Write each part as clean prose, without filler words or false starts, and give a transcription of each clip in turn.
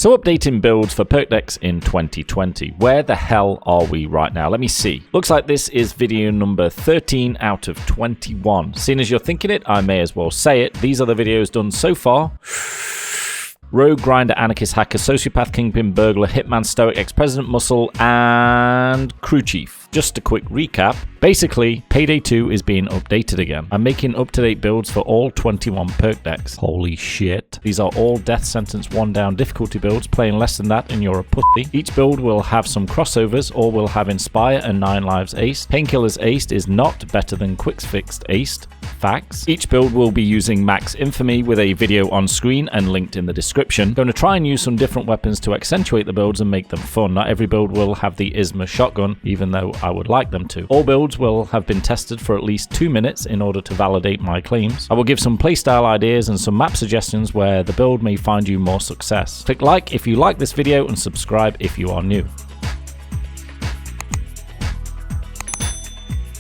So updating builds for perk decks in 2020. Where the hell are we right now? Let me see. Looks like this is video number 13 out of 21. Seeing as you're thinking it, I may as well say it. These are the videos done so far. Rogue, Grinder, Anarchist, Hacker, Sociopath, Kingpin, Burglar, Hitman, Stoic, Ex-President, Muscle, and Crew Chief. Just a quick recap. Basically, Payday 2 is being updated again. I'm making up-to-date builds for all 21 perk decks. Holy shit. These are all Death Sentence 1 down difficulty builds. Playing less than that and you're a pussy. Each build will have some crossovers or will have Inspire and 9 Lives aced. Painkillers aced is not better than Quick Fixed aced. Facts. Each build will be using Max Infamy with a video on screen and linked in the description. Going to try and use some different weapons to accentuate the builds and make them fun. Not every build will have the Isma shotgun, even though I would like them to. All builds will have been tested for at least 2 minutes in order to validate my claims. I will give some playstyle ideas and some map suggestions where the build may find you more success. Click like if you like this video and subscribe if you are new.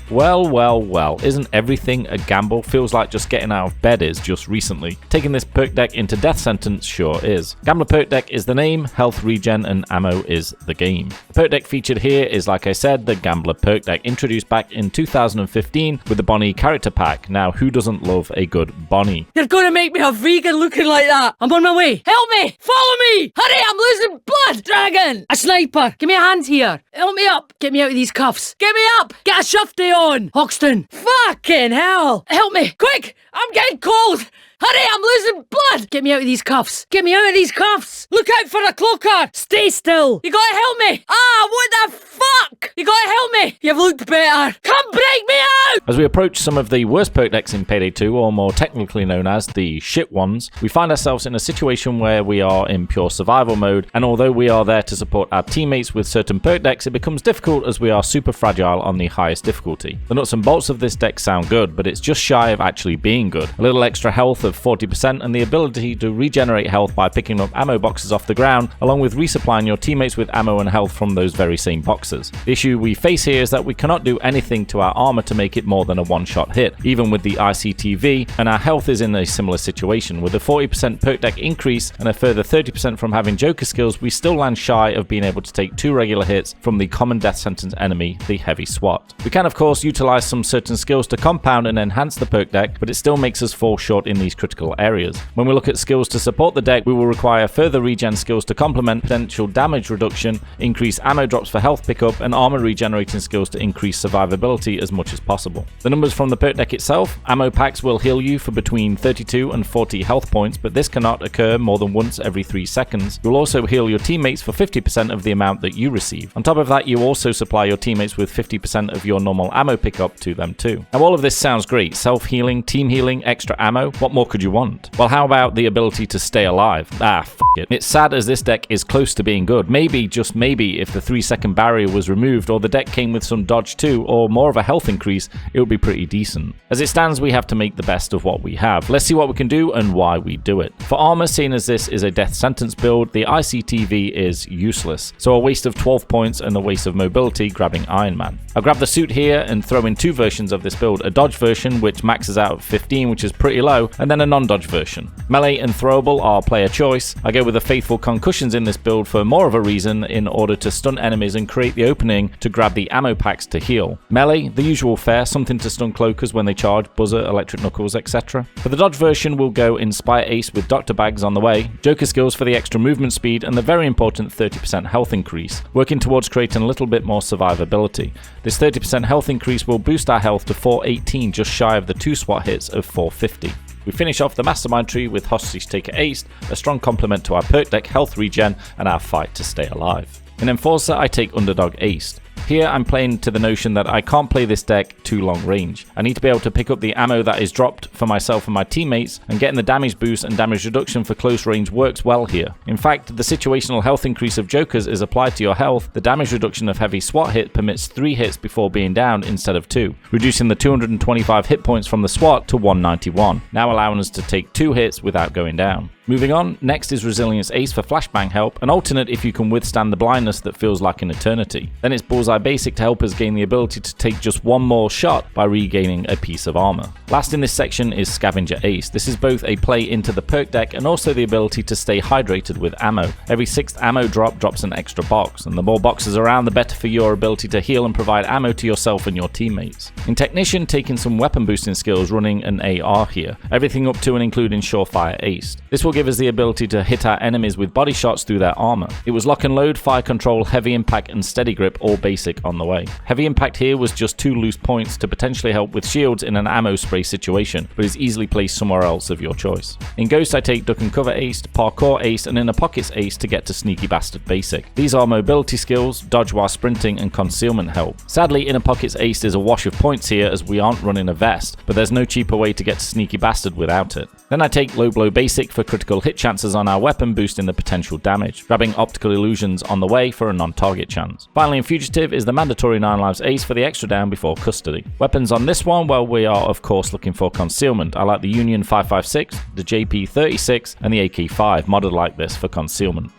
Well, isn't everything a gamble? Feels like just getting out of bed is just recently. Taking this perk deck into Death Sentence sure is. Gambler perk deck is the name, health regen and ammo is the game. The perk deck featured here is, like I said, the Gambler perk deck, introduced back in 2015 with the Bonnie character pack. Now, who doesn't love a good Bonnie? You're gonna make me a vegan looking like that. I'm on my way. Help me! Follow me! Hurry, I'm losing blood! Dragon! A sniper! Give me a hand here. Help me up! Get me out of these cuffs. Get me up! Get a shufty on! Hoxton! Fucking hell! Help me! Quick! I'm getting cold! Hurry, I'm losing blood! Get me out of these cuffs! Get me out of these cuffs! Look out for a cloaker! Stay still! You gotta help me! Ah, what the fuck? You gotta help me! You've looked better! Come break me out! As we approach some of the worst perk decks in Payday 2, or more technically known as the shit ones, we find ourselves in a situation where we are in pure survival mode, and although we are there to support our teammates with certain perk decks, it becomes difficult as we are super fragile on the highest difficulty. The nuts and bolts of this deck sound good, but it's just shy of actually being good. A little extra health of 40% and the ability to regenerate health by picking up ammo boxes off the ground, along with resupplying your teammates with ammo and health from those very same boxes. The issue we face here is that we cannot do anything to our armor to make it more than a one-shot hit, even with the ICTV, and our health is in a similar situation. With a 40% perk deck increase and a further 30% from having Joker skills, we still land shy of being able to take 2 regular hits from the common Death Sentence enemy, the Heavy SWAT. We can of course utilize some certain skills to compound and enhance the perk deck, but it still makes us fall short in these critical areas. When we look at skills to support the deck, we will require further regen skills to complement potential damage reduction, increase ammo drops for health pickup, and armor regenerating skills to increase survivability as much as possible. The numbers from the perk deck itself: ammo packs will heal you for between 32 and 40 health points, but this cannot occur more than once every 3 seconds. You'll also heal your teammates for 50% of the amount that you receive. On top of that, you also supply your teammates with 50% of your normal ammo pickup to them too. Now all of this sounds great: self-healing, team healing, extra ammo. What more could you want? Well, how about the ability to stay alive? F it. It's sad as this deck is close to being good. Maybe, just maybe, if the 3-second barrier was removed or the deck came with some dodge too, or more of a health increase, it would be pretty decent. As it stands, we have to make the best of what we have. Let's see what we can do and why we do it. For armor, seeing as this is a Death Sentence build, the ICTV is useless, so a waste of 12 points and a waste of mobility grabbing Iron Man. I'll grab the suit here and throw in 2 versions of this build: a dodge version which maxes out at 15, which is pretty low, and then a non-dodge version. Melee and throwable are player choice. I go with the faithful concussions in this build for more of a reason, in order to stun enemies and create the opening to grab the ammo packs to heal. Melee, the usual fare, something to stun cloakers when they charge, buzzer, electric knuckles, etc. For the dodge version, we'll go Inspire Ace with Dr. Bags on the way, Joker skills for the extra movement speed, and the very important 30% health increase, working towards creating a little bit more survivability. This 30% health increase will boost our health to 418, just shy of the 2 SWAT hits of 450. We finish off the Mastermind tree with Hostage Taker aced, a strong complement to our perk deck health regen and our fight to stay alive. In Enforcer, I take Underdog aced. Here I'm playing to the notion that I can't play this deck too long range. I need to be able to pick up the ammo that is dropped for myself and my teammates, and getting the damage boost and damage reduction for close range works well here. In fact, the situational health increase of Jokers is applied to your health. The damage reduction of Heavy SWAT hit permits 3 hits before being down instead of 2, reducing the 225 hit points from the SWAT to 191, now allowing us to take 2 hits without going down. Moving on, next is Resilience Ace for flashbang help, an alternate if you can withstand the blindness that feels like an eternity. Then it's Bullseye Basic to help us gain the ability to take just one more shot by regaining a piece of armor. Last in this section is Scavenger Ace. This is both a play into the perk deck and also the ability to stay hydrated with ammo. Every 6th ammo drop drops an extra box, and the more boxes around the better for your ability to heal and provide ammo to yourself and your teammates. In Technician, taking some weapon boosting skills running an AR here, everything up to and including Surefire Ace. This will give us the ability to hit our enemies with body shots through their armor. It was Lock and Load, Fire Control, Heavy Impact and Steady Grip all basic on the way. Heavy Impact here was just 2 loose points to potentially help with shields in an ammo spray situation, but is easily placed somewhere else of your choice. In Ghost I take Duck and Cover Ace, Parkour Ace and Inner Pockets Ace to get to Sneaky Bastard Basic. These are mobility skills, dodge while sprinting and concealment help. Sadly, Inner Pockets Ace is a wash of points here as we aren't running a vest, but there's no cheaper way to get to Sneaky Bastard without it. Then I take Low Blow Basic for critical hit chances on our weapon, boosting the potential damage, grabbing Optical Illusions on the way for a non-target chance. Finally in Fugitive is the mandatory 9 lives Ace for the extra down before custody. Weapons on this one, well, we are of course looking for concealment. I like the Union 5.56, the JP36 and the AK5 modded like this for concealment.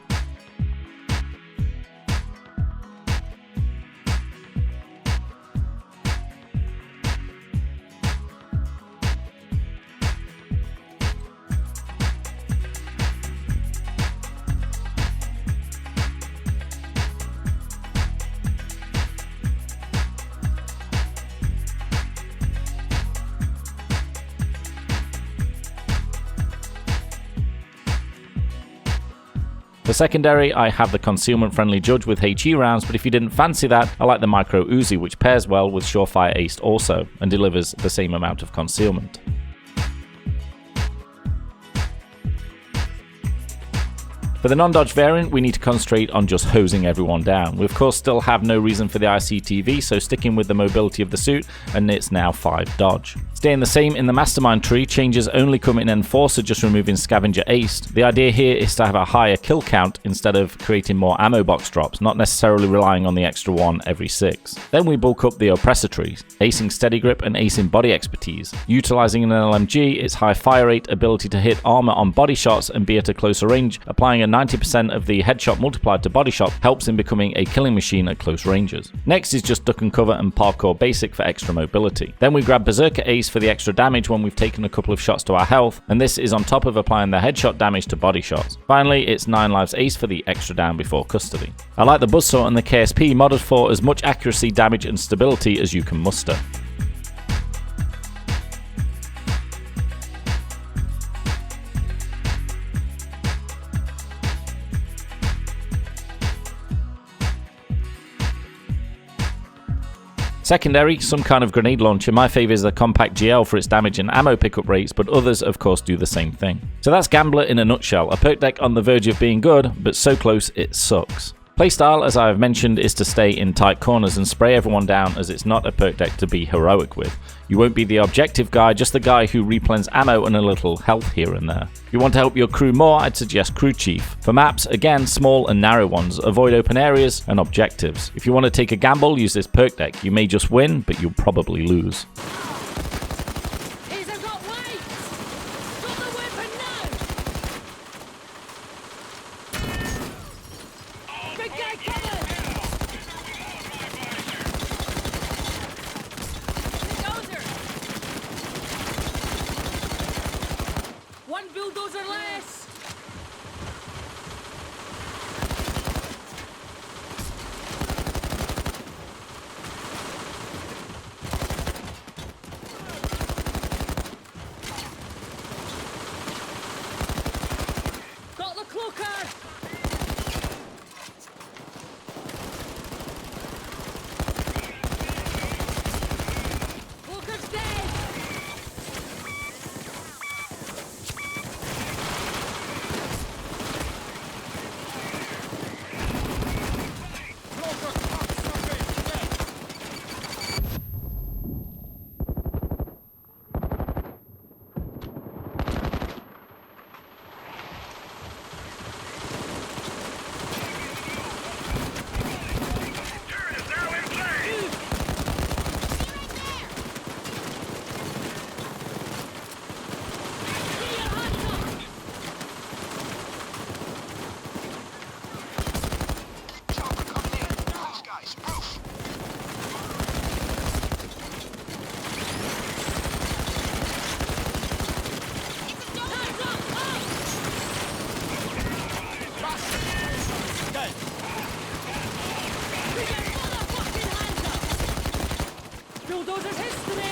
For secondary, I have the concealment friendly Judge with HE rounds, but if you didn't fancy that, I like the Micro Uzi, which pairs well with Surefire Ace also, and delivers the same amount of concealment. For the non-dodge variant, we need to concentrate on just hosing everyone down. We of course still have no reason for the ICTV, so sticking with the mobility of the suit, and it's now 5 dodge. Staying the same in the Mastermind tree, changes only come in Enforcer, just removing Scavenger Ace. The idea here is to have a higher kill count instead of creating more ammo box drops, not necessarily relying on the extra one every 6. Then we bulk up the Oppressor tree, acing Steady Grip and acing Body Expertise. Utilizing an LMG, its high fire rate, ability to hit armor on body shots and be at a closer range, applying a 90% of the headshot multiplied to body shot helps in becoming a killing machine at close ranges. Next is just Duck and Cover and Parkour Basic for extra mobility. Then we grab Berserker Ace for the extra damage when we've taken a couple of shots to our health, and this is on top of applying the headshot damage to body shots. Finally, it's 9 lives Ace for the extra down before custody. I like the Buzzsaw and the KSP modded for as much accuracy, damage and stability as you can muster. Secondary, some kind of grenade launcher. My favourite is the Compact GL for its damage and ammo pickup rates, but others of course do the same thing. So that's Gambler in a nutshell, a perk deck on the verge of being good, but so close it sucks. Playstyle, as I have mentioned, is to stay in tight corners and spray everyone down, as it's not a perk deck to be heroic with. You won't be the objective guy, just the guy who replens ammo and a little health here and there. If you want to help your crew more, I'd suggest Crew Chief. For maps, again, small and narrow ones, avoid open areas and objectives. If you want to take a gamble, use this perk deck. You may just win, but you'll probably lose. One bulldozer less! Okay. Put your motherfucking hands up! Bulldozer's history!